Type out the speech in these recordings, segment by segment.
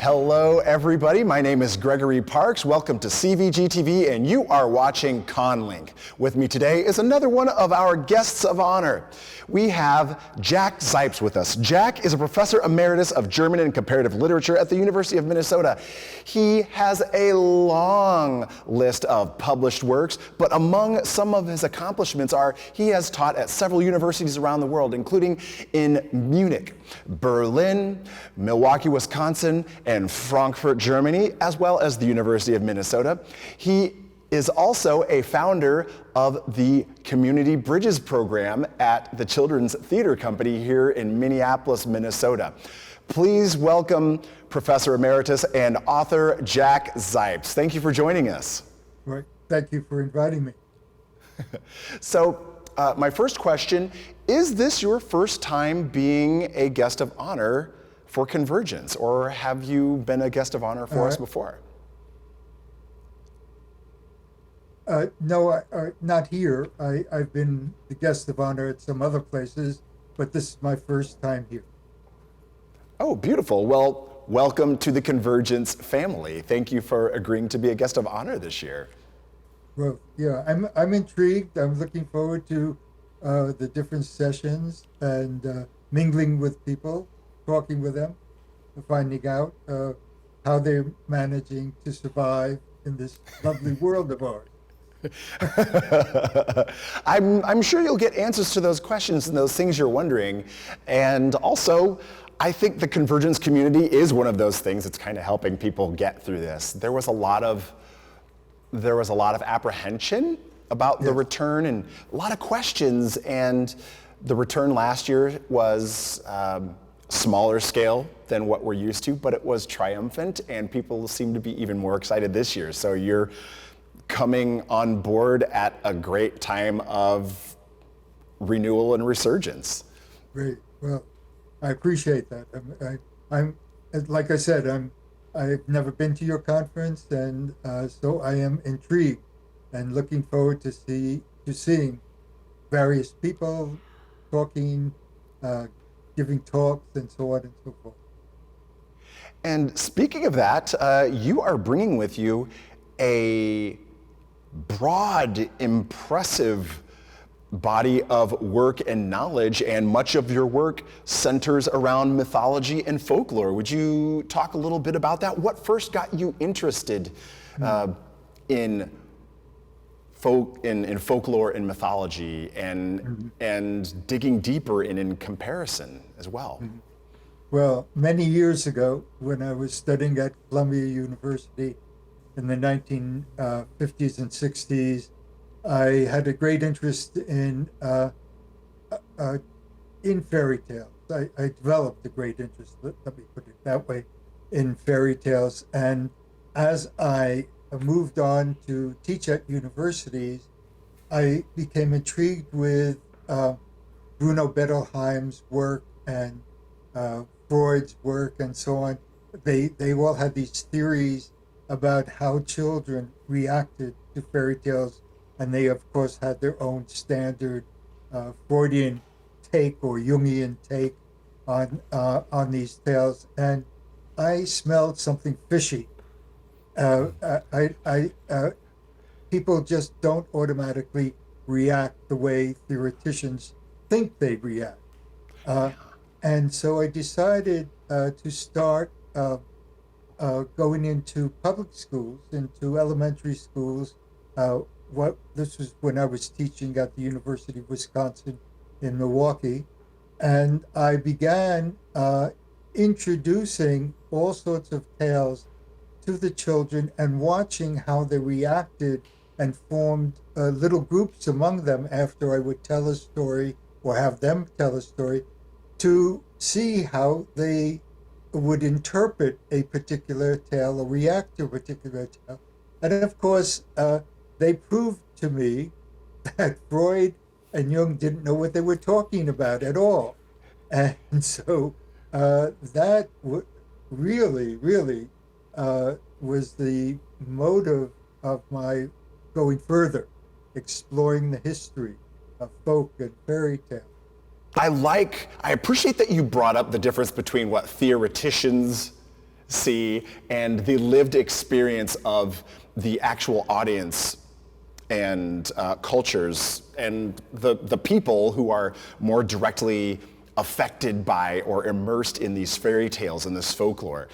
Hello, everybody. My name is Gregory Parks. Welcome to CVG-TV, and you are watching CONLink. With me today is another one of our guests of honor. We have Jack Zipes with us. Jack is a professor emeritus of German and comparative literature at the University of Minnesota. He has a long list of published works, but among some of his accomplishments are he has taught at several universities around the world, including in Munich, Berlin, Milwaukee, Wisconsin, and Frankfurt, Germany, as well as the University of Minnesota. He is also a founder of the Community Bridges program at the Children's Theater Company here in Minneapolis, Minnesota. Please welcome Professor Emeritus and author Jack Zipes. Thank you for joining us. Right. Thank you for inviting me. So, my first question, is this your first time being a guest of honor for CONvergence, or have you been a guest of honor for us before? No, not here. I've been the guest of honor at some other places, but this is my first time here. Oh, beautiful. Well, welcome to the CONvergence family. Thank you for agreeing to be a guest of honor this year. Well, yeah, I'm intrigued. I'm looking forward to the different sessions and mingling with people, talking with them, finding out how they're managing to survive in this lovely world of ours. I'm sure you'll get answers to those questions and those things you're wondering. And also, I think the CONvergence community is one of those things that's kind of helping people get through this. There was a lot of apprehension about the return and a lot of questions, and the return last year was smaller scale than what we're used to, but it was triumphant, and people seem to be even more excited this year. So you're coming on board at a great time of renewal and resurgence. Great. Well, I appreciate that. I'm like I said, I've never been to your conference, and so I am intrigued and looking forward to seeing various people talking, giving talks, and so on and so forth. And speaking of that, you are bringing with you a broad, impressive body of work and knowledge, and much of your work centers around mythology and folklore. Would you talk a little bit about that? What first got you interested in folklore and mythology, and digging deeper in comparison as well? Well, many years ago, when I was studying at Columbia University in the 1950s and 60s, I had a great interest in fairy tales. I developed a great interest, let me put it that way, in fairy tales. And as I moved on to teach at universities, I became intrigued with Bruno Bettelheim's work and Freud's work and so on. They all had these theories about how children reacted to fairy tales, and they of course had their own standard Freudian take or Jungian take on these tales, and I smelled something fishy. People just don't automatically react the way theoreticians think they react, and so I decided to start going into public schools, into elementary schools. This was when I was teaching at the University of Wisconsin in Milwaukee, and I began introducing all sorts of tales to the children and watching how they reacted, and formed little groups among them after I would tell a story or have them tell a story, to see how they would interpret a particular tale or react to a particular tale. And of course, they proved to me that Freud and Jung didn't know what they were talking about at all. And so that really was the motive of my going further, exploring the history of folk and fairy tale. I appreciate that you brought up the difference between what theoreticians see and the lived experience of the actual audience and cultures and the people who are more directly affected by or immersed in these fairy tales and this folklore.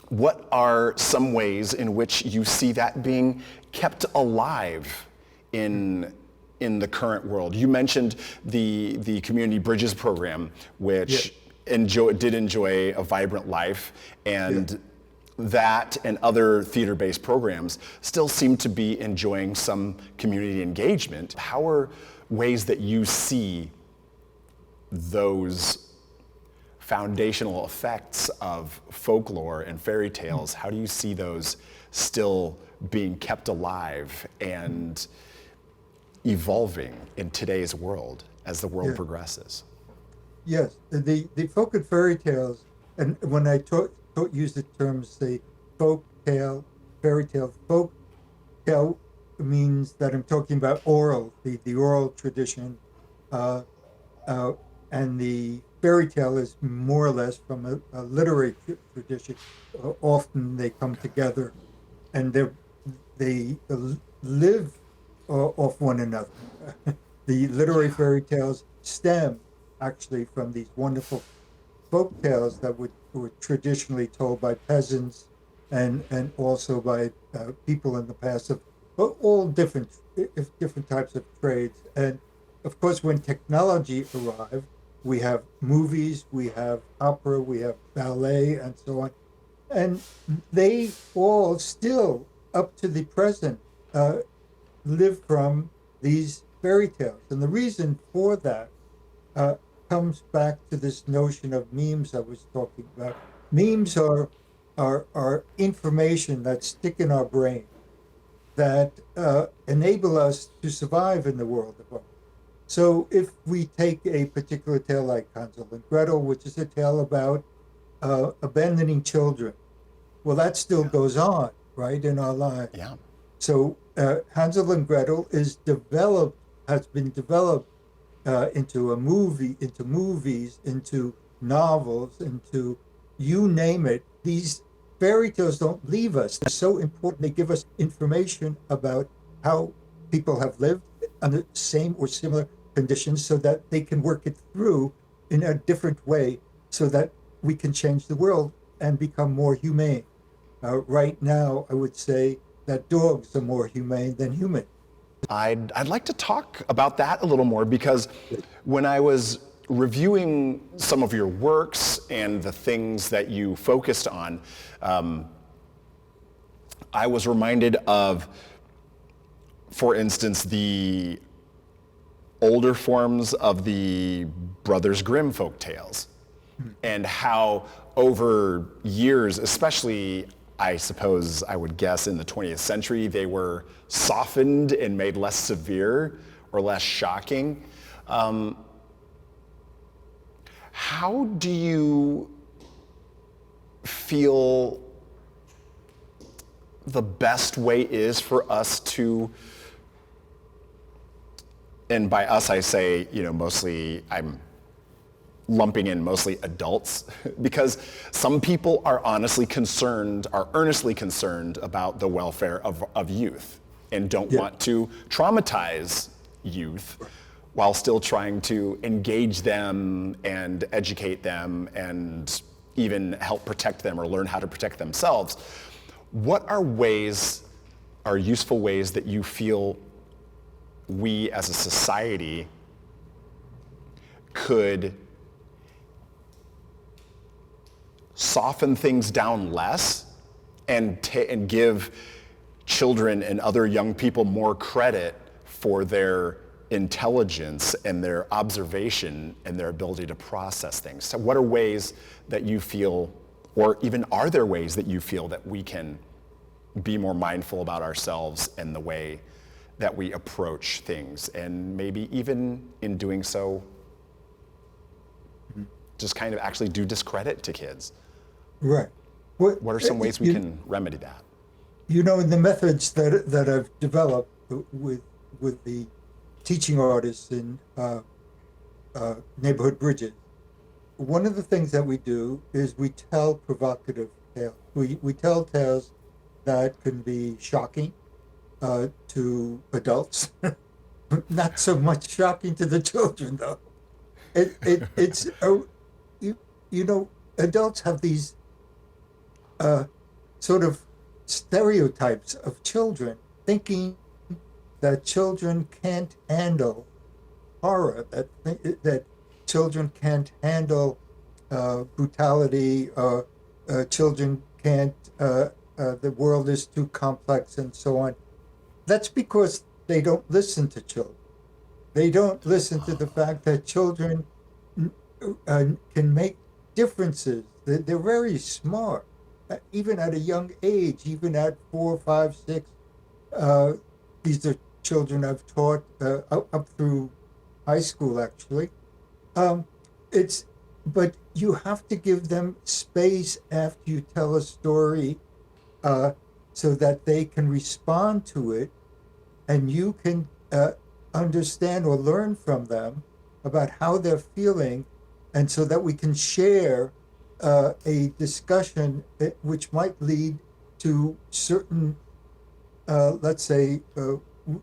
What are some ways in which you see that being kept alive in the current world? You mentioned the Community Bridges program, which did enjoy a vibrant life, and that and other theater-based programs still seem to be enjoying some community engagement. How are ways that you see those foundational effects of folklore and fairy tales, how do you see those still being kept alive and evolving in today's world as the world progresses? Yes, the folk and fairy tales, and when I use the terms, say, folk tale, fairy tale, folk tale means that I'm talking about oral, the oral tradition, and the fairy tale is more or less from a literary tradition. Often they come together, and they live off one another. The literary fairy tales stem actually from these wonderful folk tales that were traditionally told by peasants and also by people in the past of all different types of trades. And of course, when technology arrived, we have movies, we have opera, we have ballet, and so on. And they all still, up to the present, live from these fairy tales. And the reason for that comes back to this notion of memes I was talking about. Memes are information that stick in our brain that enable us to survive in the world of art. So if we take a particular tale like Hansel and Gretel, which is a tale about abandoning children, well, that still goes on, right, in our lives. Yeah. So Hansel and Gretel has been developed into a movie, into movies, into novels, into you name it. These fairy tales don't leave us. They're so important. They give us information about how people have lived under same or similar conditions so that they can work it through in a different way so that we can change the world and become more humane. Right now, I would say that dogs are more humane than humans. I'd like to talk about that a little more because when I was reviewing some of your works and the things that you focused on, I was reminded of, for instance, the older forms of the Brothers Grimm folk tales and how over years, especially I suppose I would guess in the 20th century, they were softened and made less severe or less shocking. How do you feel the best way is for us to, and by us I say, mostly I'm lumping in mostly adults, because some people are earnestly concerned about the welfare of youth and don't want to traumatize youth while still trying to engage them and educate them and even help protect them or learn how to protect themselves. What are useful ways that you feel we as a society could soften things down less and give children and other young people more credit for their intelligence and their observation and their ability to process things? So what are ways that you feel, or even are there ways that you feel that we can be more mindful about ourselves and the way that we approach things, and maybe even in doing so, just kind of actually do discredit to kids? Right. What are some ways we can remedy that? In the methods that I've developed with the teaching artists in Neighborhood Bridges, one of the things that we do is we tell provocative tales. We tell tales that can be shocking to adults, not so much shocking to the children, though. It's you know, adults have these sort of stereotypes of children, thinking that children can't handle horror, that children can't handle brutality, children can't, the world is too complex, and so on. That's because they don't listen to children. They don't listen to the fact that children can make differences. They're very smart, even at a young age, even at 4, 5, 6. These are children I've taught up through high school, actually. It's But you have to give them space after you tell a story, so that they can respond to it, and you can understand or learn from them about how they're feeling, and so that we can share a discussion which might lead to certain, let's say,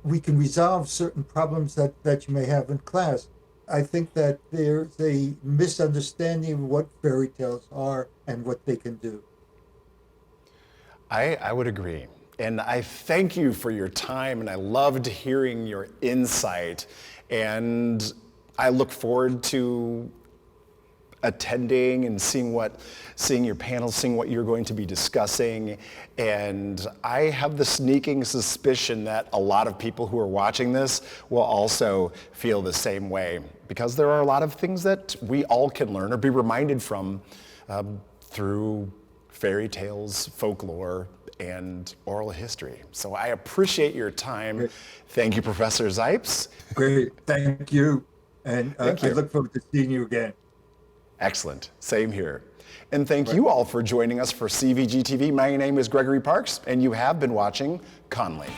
we can resolve certain problems that you may have in class. I think that there's a misunderstanding of what fairy tales are and what they can do. I would agree. And I thank you for your time, and I loved hearing your insight. And I look forward to attending and seeing your panel, seeing what you're going to be discussing. And I have the sneaking suspicion that a lot of people who are watching this will also feel the same way, because there are a lot of things that we all can learn or be reminded from through fairy tales, folklore, and oral history. So I appreciate your time. Great. Thank you, Professor Zipes. Great, thank you. And Thank you. I look forward to seeing you again. Excellent, same here. And thank you all for joining us for CVG-TV. My name is Gregory Parks, and you have been watching CONLink.